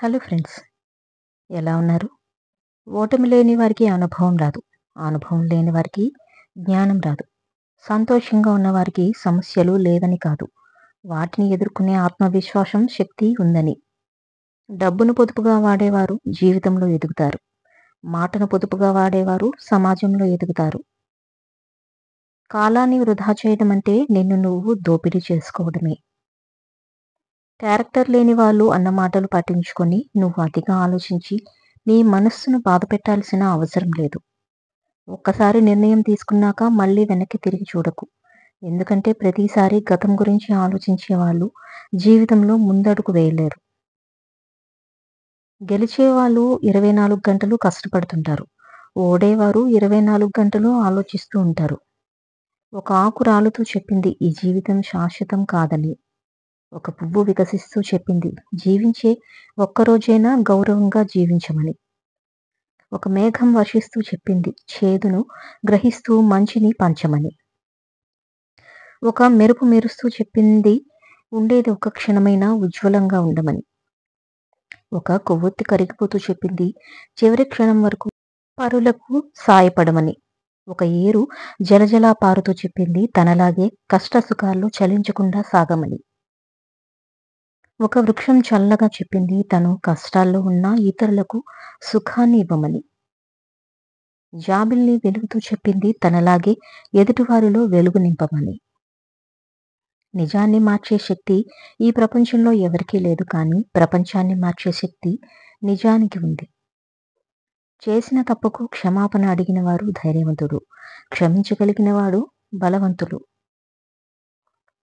Hello friends, ఎలా ఉన్నారు? ఓటమి లేని వారికి అనుభవం రాదు. అనుభవం లేని వారికి జ్ఞానం రాదు. సంతోషంగా ఉన్నవారికి సమస్యలు లేవని కాదు, వాటిని ఎదుర్కొనే ఆత్మవిశ్వాసం, శక్తి ఉందని. డబ్బును పొదుపుగా వాడేవారు జీవితంలో ఎదుగుతారు. మాటను పొదుపుగా వాడేవారు సమాజంలో ఎదుగుతారు. కాలాన్ని వృధా చేయడం అంటే నిన్ను నువ్వు దోపిడీ చేసుకోవడమే. క్యారెక్టర్ లేని వాళ్ళు అన్న మాటలు పట్టించుకొని నువ్వు అతిగా ఆలోచించి నీ మనస్సును బాధపెట్టాల్సిన అవసరం లేదు. ఒక్కసారి నిర్ణయం తీసుకున్నాక మళ్ళీ వెనక్కి తిరిగి చూడకు. ఎందుకంటే ప్రతిసారి గతం గురించి ఆలోచించే వాళ్ళు జీవితంలో ముందడుగు వేయలేరు. గెలిచేవాళ్ళు 24 గంటలు కష్టపడుతుంటారు. ఓడేవారు 24 గంటలు ఆలోచిస్తూ ఉంటారు. ఒక ఆకు రాలుతూ చెప్పింది ఈ జీవితం శాశ్వతం కాదని. ఒక పువ్వు వికసిస్తూ చెప్పింది జీవించే ఒక్కరోజైనా గౌరవంగా జీవించమని. ఒక మేఘం వర్షిస్తూ చెప్పింది చేదును గ్రహిస్తూ మంచిని పంచమని. ఒక మెరుపు మెరుస్తూ చెప్పింది ఉండేది ఒక క్షణమైనా ఉజ్వలంగా ఉండమని. ఒక కొవ్వొత్తి కరిగిపోతూ చెప్పింది చివరి క్షణం వరకు పరులకు సాయపడమని. ఒక ఏరు జలజలా పారుతూ చెప్పింది తనలాగే కష్ట సుఖాల్లో చలించకుండా సాగమని. ఒక వృక్షం చల్లగా చెప్పింది తను కష్టాల్లో ఉన్న ఇతరులకు సుఖాన్ని ఇవ్వమని. జాబిల్ని వెలుగుతూ చెప్పింది తనలాగే ఎదుటివారిలో వెలుగు నింపమని. నిజాన్ని మార్చే శక్తి ఈ ప్రపంచంలో ఎవరికీ లేదు, కానీ ప్రపంచాన్ని మార్చే శక్తి నిజానికి ఉంది. చేసిన తప్పుకు క్షమాపణ అడిగిన వారు ధైర్యవంతుడు, క్షమించగలిగిన వాడు బలవంతుడు.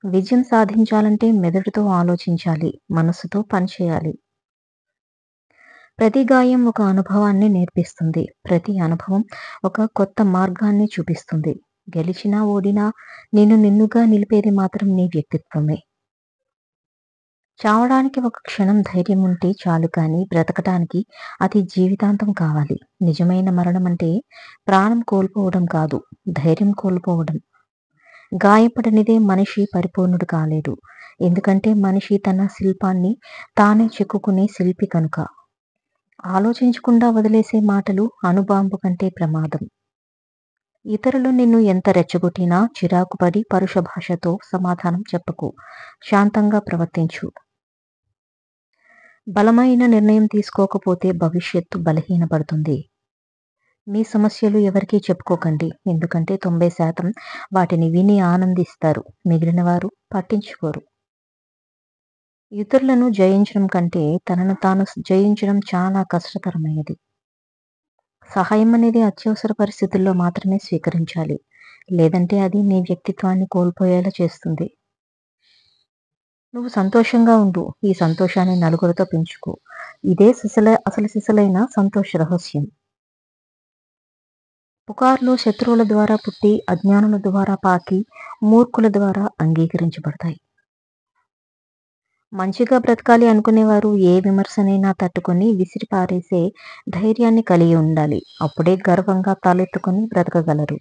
విజయం సాధించాలంటే మెదడుతో ఆలోచించాలి, మనసుతో పనిచేయాలి. ప్రతి గాయం ఒక అనుభవాన్ని నేర్పిస్తుంది. ప్రతి అనుభవం ఒక కొత్త మార్గాన్ని చూపిస్తుంది. గెలిచినా ఓడినా నిన్నుగా నిలిపేది మాత్రం నీ వ్యక్తిత్వమే. చావడానికి ఒక క్షణం ధైర్యం ఉంటే చాలు, కానీ బ్రతకటానికి అది జీవితాంతం కావాలి. నిజమైన మరణం అంటే ప్రాణం కోల్పోవడం కాదు, ధైర్యం కోల్పోవడం. గాయపడనిదే మనిషి పరిపూర్ణుడు కాలేడు. ఎందుకంటే మనిషి తన శిల్పాన్ని తానే చెక్కుకునే శిల్పి కనుక. ఆలోచించకుండా వదిలేసే మాటలు అణుబాంబు కంటే ప్రమాదం. ఇతరులు నిన్ను ఎంత రెచ్చగొట్టినా చిరాకుపడి పరుష భాషతో సమాధానం చెప్పకు, శాంతంగా ప్రవర్తించు. బలమైన నిర్ణయం తీసుకోకపోతే భవిష్యత్తు బలహీనపడుతుంది. మీ సమస్యలు ఎవరికీ చెప్పుకోకండి, ఎందుకంటే 90% వాటిని విని ఆనందిస్తారు, మిగిలిన వారు పట్టించుకోరు. ఇతరులను జయించడం కంటే తనను తాను జయించడం చాలా కష్టతరమైనది. సహాయం అనేది అత్యవసర పరిస్థితుల్లో మాత్రమే స్వీకరించాలి, లేదంటే అది నీ వ్యక్తిత్వాన్ని కోల్పోయేలా చేస్తుంది. నువ్వు సంతోషంగా ఉండు, ఈ సంతోషాన్ని నలుగురితో పెంచుకో. ఇదే అసలు సిసలైన సంతోష రహస్యం. పుకార్లు శత్రువుల ద్వారా పుట్టి, అజ్ఞానుల ద్వారా పాకి, మూర్ఖుల ద్వారా అంగీకరించబడతాయి. మంచిగా బ్రతకాలి అనుకునేవారు ఏ విమర్శనైనా తట్టుకొని విసిరి పారేసే ధైర్యాన్ని కలిగి ఉండాలి. అప్పుడే గర్వంగా తలెత్తుకొని బ్రతకగలరు.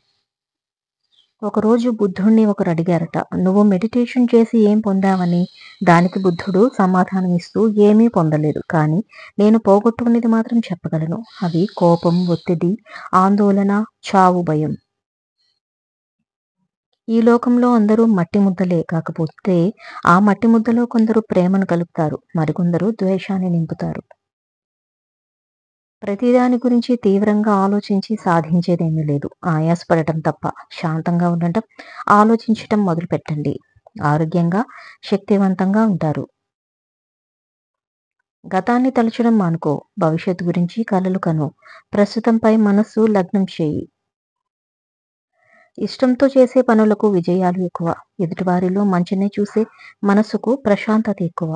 ఒకరోజు బుద్ధుణ్ణి ఒకరు అడిగారట, నువ్వు మెడిటేషన్ చేసి ఏం పొందావని? దానికి బుద్ధుడు సమాధానం ఇస్తూ ఏమీ పొందలేదు, కానీ నేను పోగొట్టుకునేది మాత్రం చెప్పగలను. అవి కోపం, ఒత్తిడి, ఆందోళన, చావు భయం. ఈ లోకంలో అందరూ మట్టి ముద్దలే, కాకపోతే ఆ మట్టి ముద్దలో కొందరు ప్రేమను కలుపుతారు, మరికొందరు ద్వేషాన్ని నింపుతారు. ప్రతిదాని గురించి తీవ్రంగా ఆలోచించి సాధించేదేమీ లేదు, ఆయాసపడటం తప్ప. శాంతంగా ఉండటం, ఆలోచించటం మొదలు పెట్టండి. ఆరోగ్యంగా, శక్తివంతంగా ఉంటారు. గతాన్ని తలచడం మానుకో, భవిష్యత్తు గురించి కలలు కను. ప్రస్తుతంపై మనస్సు లగ్నం చేయి. ఇష్టంతో చేసే పనులకు విజయాలు ఎక్కువ. ఎదుటివారిలో మంచినే చూసే మనసుకు ప్రశాంతత ఎక్కువ.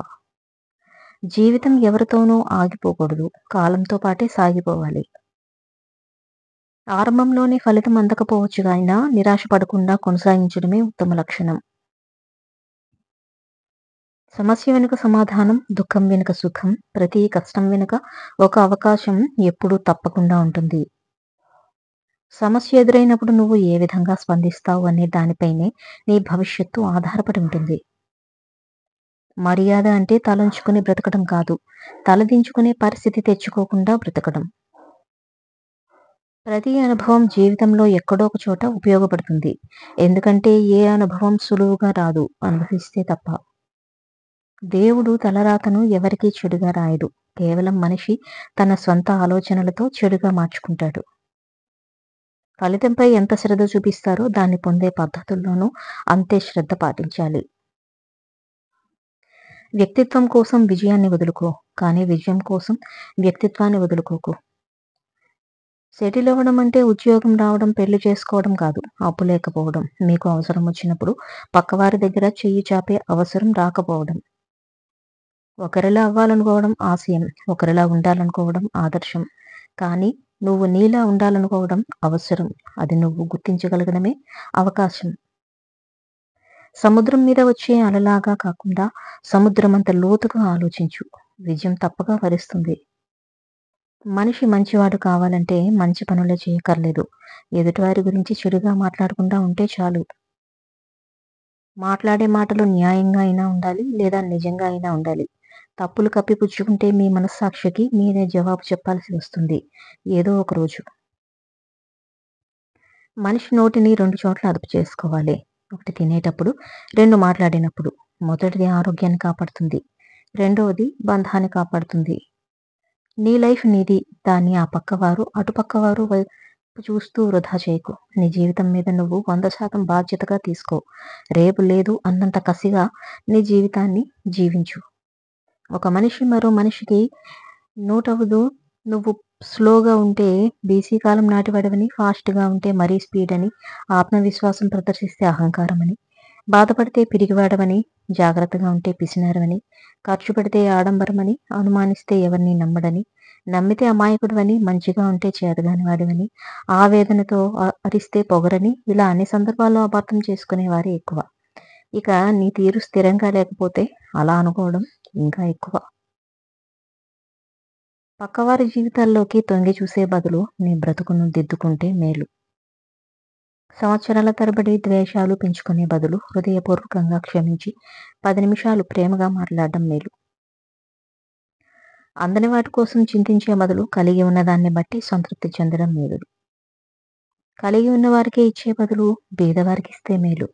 జీవితం ఎవరితోనూ ఆగిపోకూడదు, కాలంతో పాటే సాగిపోవాలి. ఆరంభంలోనే ఫలితం అందకపోవచ్చు, అయినా నిరాశ పడకుండా కొనసాగించడమే ఉత్తమ లక్షణం. సమస్య వెనుక సమాధానం, దుఃఖం వెనుక సుఖం, ప్రతి కష్టం వెనుక ఒక అవకాశం ఎప్పుడూ తప్పకుండా ఉంటుంది. సమస్య ఎదురైనప్పుడు నువ్వు ఏ విధంగా స్పందిస్తావు అనే దానిపైనే నీ భవిష్యత్తు ఆధారపడి ఉంటుంది. మర్యాద అంటే తలంచుకుని బ్రతకడం కాదు. తలదించుకునే పరిస్థితి తెచ్చుకోకుండా బ్రతకడం. ప్రతి అనుభవం జీవితంలో ఎక్కడో ఒక చోట ఉపయోగపడుతుంది. ఎందుకంటే ఏ అనుభవం సులువుగా రాదు అనుభవిస్తే తప్ప. దేవుడు తలరాతను ఎవరికీ చెడుగా రాయడు. కేవలం మనిషి తన స్వంత ఆలోచనలతో చెడుగా మార్చుకుంటాడు. ఫలితంపై ఎంత శ్రద్ధ చూపిస్తారో దాన్ని పొందే పద్ధతుల్లోనూ అంతే శ్రద్ధ పాటించాలి. వ్యక్తిత్వం కోసం విజయాన్ని వదులుకో, కానీ విజయం కోసం వ్యక్తిత్వాన్ని వదులుకోకు. సెటిల్ అవ్వడం అంటే ఉద్యోగం రావడం, పెళ్లి చేసుకోవడం కాదు. అప్పు లేకపోవడం, మీకు అవసరం వచ్చినప్పుడు పక్కవారి దగ్గర చెయ్యి చాపే అవసరం రాకపోవడం. ఒకరిలా అవ్వాలనుకోవడం ఆశయం, ఒకరిలా ఉండాలనుకోవడం ఆదర్శం. కానీ నువ్వు నీలా ఉండాలనుకోవడం అవసరం. అది నువ్వు గుర్తించగలగడమే అవకాశం. సముద్రం మీద వచ్చే అలలాగా కాకుండా సముద్రమంత లోతుగా ఆలోచించు. విజయం తప్పగా వరిస్తుంది. మనిషి మంచివాడు కావాలంటే మంచి పనులే చేయక్కర్లేదు. ఎదుటివారి గురించి చెడుగా మాట్లాడకుండా ఉంటే చాలు. మాట్లాడే మాటలు న్యాయంగా అయినా ఉండాలి, లేదా నిజంగా అయినా ఉండాలి. తప్పులు కప్పిపుచ్చుకుంటే మీ మనస్సాక్షికి మీరే జవాబు చెప్పాల్సి వస్తుంది ఏదో ఒక రోజు. మనిషి నోటిని 2 చోట్ల అదుపు చేసుకోవాలి. ఒకటి తినేటప్పుడు, 2 మాట్లాడినప్పుడు. మొదటిది ఆరోగ్యాన్ని కాపాడుతుంది. రెండవది బంధాన్ని కాపాడుతుంది. నీ లైఫ్ నీది. దాన్ని ఆ పక్కవారు, అటుపక్కవారు వైపు చూస్తూ వృధా చేయకు. నీ జీవితం మీద నువ్వు 100% బాధ్యతగా తీసుకో. రేపు లేదు అన్నంత కసిగా నీ జీవితాన్ని జీవించు. ఒక మనిషి మరో మనిషికి నోటవ్వదు. నువ్వు స్లోగా ఉంటే బీసీ కాలం నాటివాడివని, ఫాస్ట్‌గా ఉంటే మరీ స్పీడ్ అని, ఆత్మవిశ్వాసం ప్రదర్శిస్తే అహంకారమని, బాధపడితే పిరికివాడవని, జాగ్రత్తగా ఉంటే పిసినారివని, ఖర్చు పెడితే ఆడంబరమని, అనుమానిస్తే ఎవరిని నమ్మడని, నమ్మితే అమాయకుడివని, మంచిగా ఉంటే చేతగానివాడివని, ఆవేదనతో అరిస్తే పొగరని, ఇలా అన్ని సందర్భాల్లో అపార్థం చేసుకునేవారే ఎక్కువ. ఇక నీ తీరు స్థిరంగా లేకపోతే అలా అనుకోవడం ఇంకా ఎక్కువ. పక్కవారి జీవితాల్లోకి తొంగి చూసే బదులు నీ బ్రతుకును దిద్దుకుంటే మేలు. సంవత్సరాల తరబడి ద్వేషాలు పెంచుకునే బదులు హృదయపూర్వకంగా క్షమించి 10 నిమిషాలు ప్రేమగా మాట్లాడడం మేలు. అందని వాటి కోసం చింతించే బదులు కలిగి ఉన్నదాన్ని బట్టి సంతృప్తి చెందడం మేలు. కలిగి ఉన్న వారికే ఇచ్చే బదులు బీదవారికి ఇస్తే మేలు.